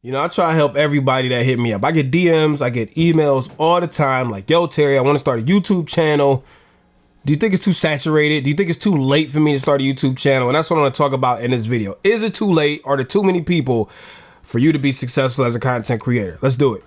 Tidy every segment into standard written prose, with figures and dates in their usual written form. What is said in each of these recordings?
You know, I try to help everybody that hit me up. I get DMs, I get emails all the time like, yo, Terry, I want to start a YouTube channel. Do you think it's too saturated? Do you think it's too late for me to start a YouTube channel? And that's what I want to talk about in this video. Is it too late? Are there too many people for you to be successful as a content creator? Let's do it.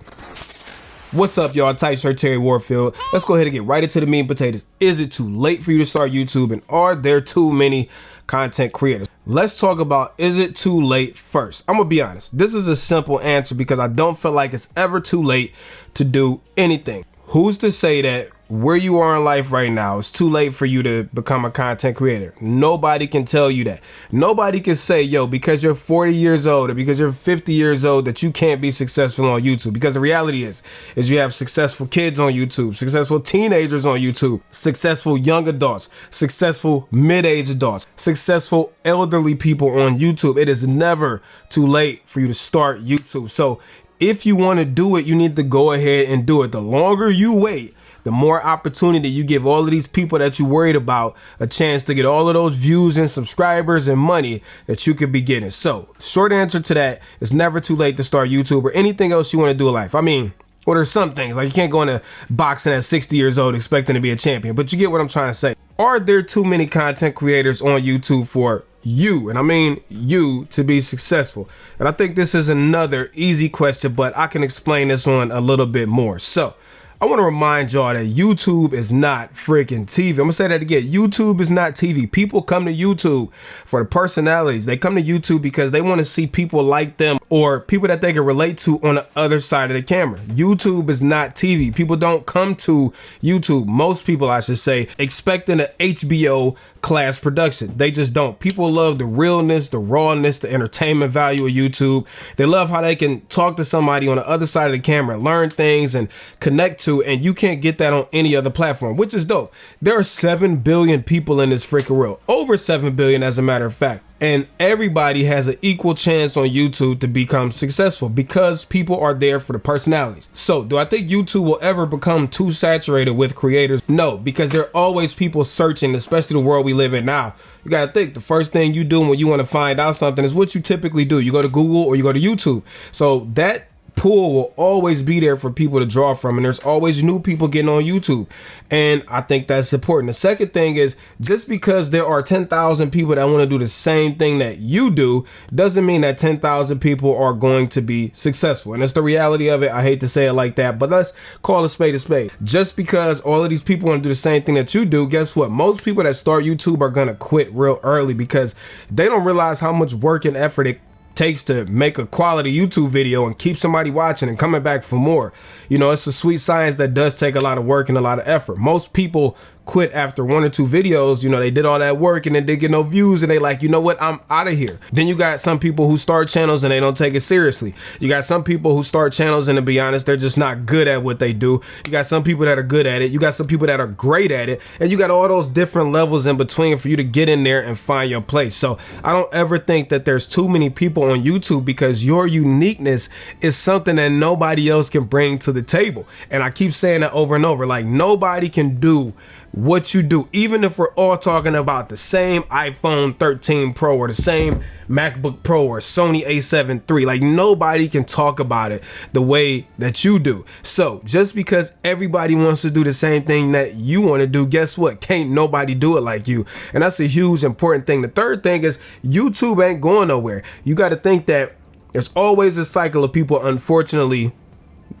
What's up, y'all? Tight shirt Terry Warfield. Let's go ahead and get right into the meat and potatoes. Is it too late for you to start YouTube? And are there too many content creators? Let's talk about, is it too late first? I'm gonna be honest. This is a simple answer because I don't feel like it's ever too late to do anything. Who's to say that where you are in life right now, it's too late for you to become a content creator? Nobody can tell you that. Nobody can say, yo, because you're 40 years old or because you're 50 years old that you can't be successful on YouTube. Because the reality is you have successful kids on YouTube, successful teenagers on YouTube, successful young adults, successful mid-age adults, successful elderly people on YouTube. It is never too late for you to start YouTube. So if you want to do it, you need to go ahead and do it. The longer you wait, the more opportunity you give all of these people that you worried about a chance to get all of those views and subscribers and money that you could be getting. So short answer to that is never too late to start YouTube or anything else you want to do in life. I mean, well, there's some things like you can't go into boxing at 60 years old expecting to be a champion, but you get what I'm trying to say. Are there too many content creators on YouTube for you, and I mean you, to be successful? And I think this is another easy question, but I can explain this one a little bit more. So I want to remind y'all that YouTube is not freaking TV. I'm gonna say that again. YouTube is not TV. People come to YouTube for the personalities. They come to YouTube because they want to see people like them or people that they can relate to on the other side of the camera. YouTube is not TV. People don't come to YouTube. Most people, I should say, expecting an HBO class production. They just don't. People love the realness, the rawness, the entertainment value of YouTube. They love how they can talk to somebody on the other side of the camera, learn things and connect to, and you can't get that on any other platform, which is dope. There are 7 billion people in this freaking world, over 7 billion as a matter of fact. And everybody has an equal chance on YouTube to become successful because people are there for the personalities. So do I think YouTube will ever become too saturated with creators? No, because there are always people searching, especially the world we live in now. You got to think the first thing you do when you want to find out something is what you typically do. You go to Google or you go to YouTube. So that pool will always be there for people to draw from, and there's always new people getting on YouTube, and I think that's important. The second thing is, just because there are 10,000 people that want to do the same thing that you do doesn't mean that 10,000 people are going to be successful, and it's the reality of it. I hate to say it like that, but let's call a spade a spade. Just because all of these people want to do the same thing that you do, guess what? Most people that start YouTube are going to quit real early because they don't realize how much work and effort it takes to make a quality YouTube video and keep somebody watching and coming back for more. You know, it's a sweet science that does take a lot of work and a lot of effort. Most people quit after 1 or 2 videos. You know, they did all that work and then they get no views and they like, you know what, I'm out of here. Then you got some people who start channels and they don't take it seriously. You got some people who start channels and, to be honest, they're just not good at what they do. You got some people that are good at it. You got some people that are great at it. And you got all those different levels in between for you to get in there and find your place. So I don't ever think that there's too many people on YouTube because your uniqueness is something that nobody else can bring to the table. And I keep saying that over and over, like nobody can do what you do, even if we're all talking about the same iPhone 13 Pro or the same MacBook Pro or Sony A7 III. Like nobody can talk about it the way that you do. So just because everybody wants to do the same thing that you want to do, guess what? Can't nobody do it like you. And that's a huge important thing. The third thing is YouTube ain't going nowhere. You got to think that there's always a cycle of people unfortunately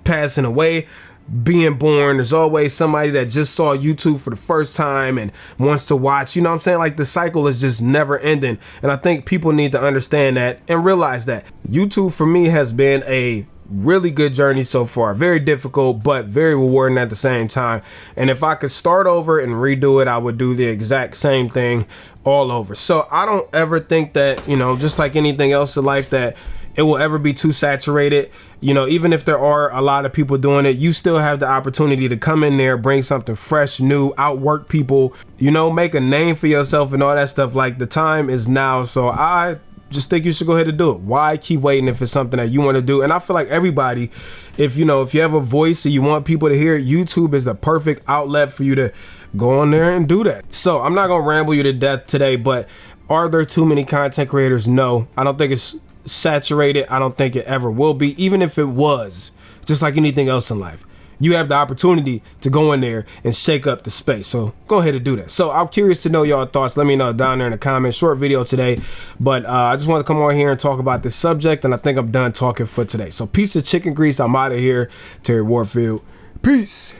passing away, being born. There's always somebody that just saw YouTube for the first time and wants to watch. You know what I'm saying? Like the cycle is just never ending. And I think people need to understand that and realize that YouTube for me has been a really good journey so far. Very difficult, but very rewarding at the same time. And if I could start over and redo it, I would do the exact same thing all over. So I don't ever think that, you know, just like anything else in life, that it will ever be too saturated. You know, even if there are a lot of people doing it, you still have the opportunity to come in there, bring something fresh, new, outwork people, you know, make a name for yourself and all that stuff. Like the time is now. So I just think you should go ahead and do it. Why keep waiting if it's something that you want to do? And I feel like everybody, if you have a voice and you want people to hear it, YouTube is the perfect outlet for you to go on there and do that. So I'm not going to ramble you to death today, but are there too many content creators? No, I don't think it's saturated. I don't think it ever will be. Even if it was, just like anything else in life, you have the opportunity to go in there and shake up the space. So go ahead and do that. So I'm curious to know y'all thoughts. Let me know down there in the comments. Short video today, but I just want to come on here and talk about this subject, and I think I'm done talking for today. So piece of chicken grease. I'm out of here. Terry Warfield. Peace.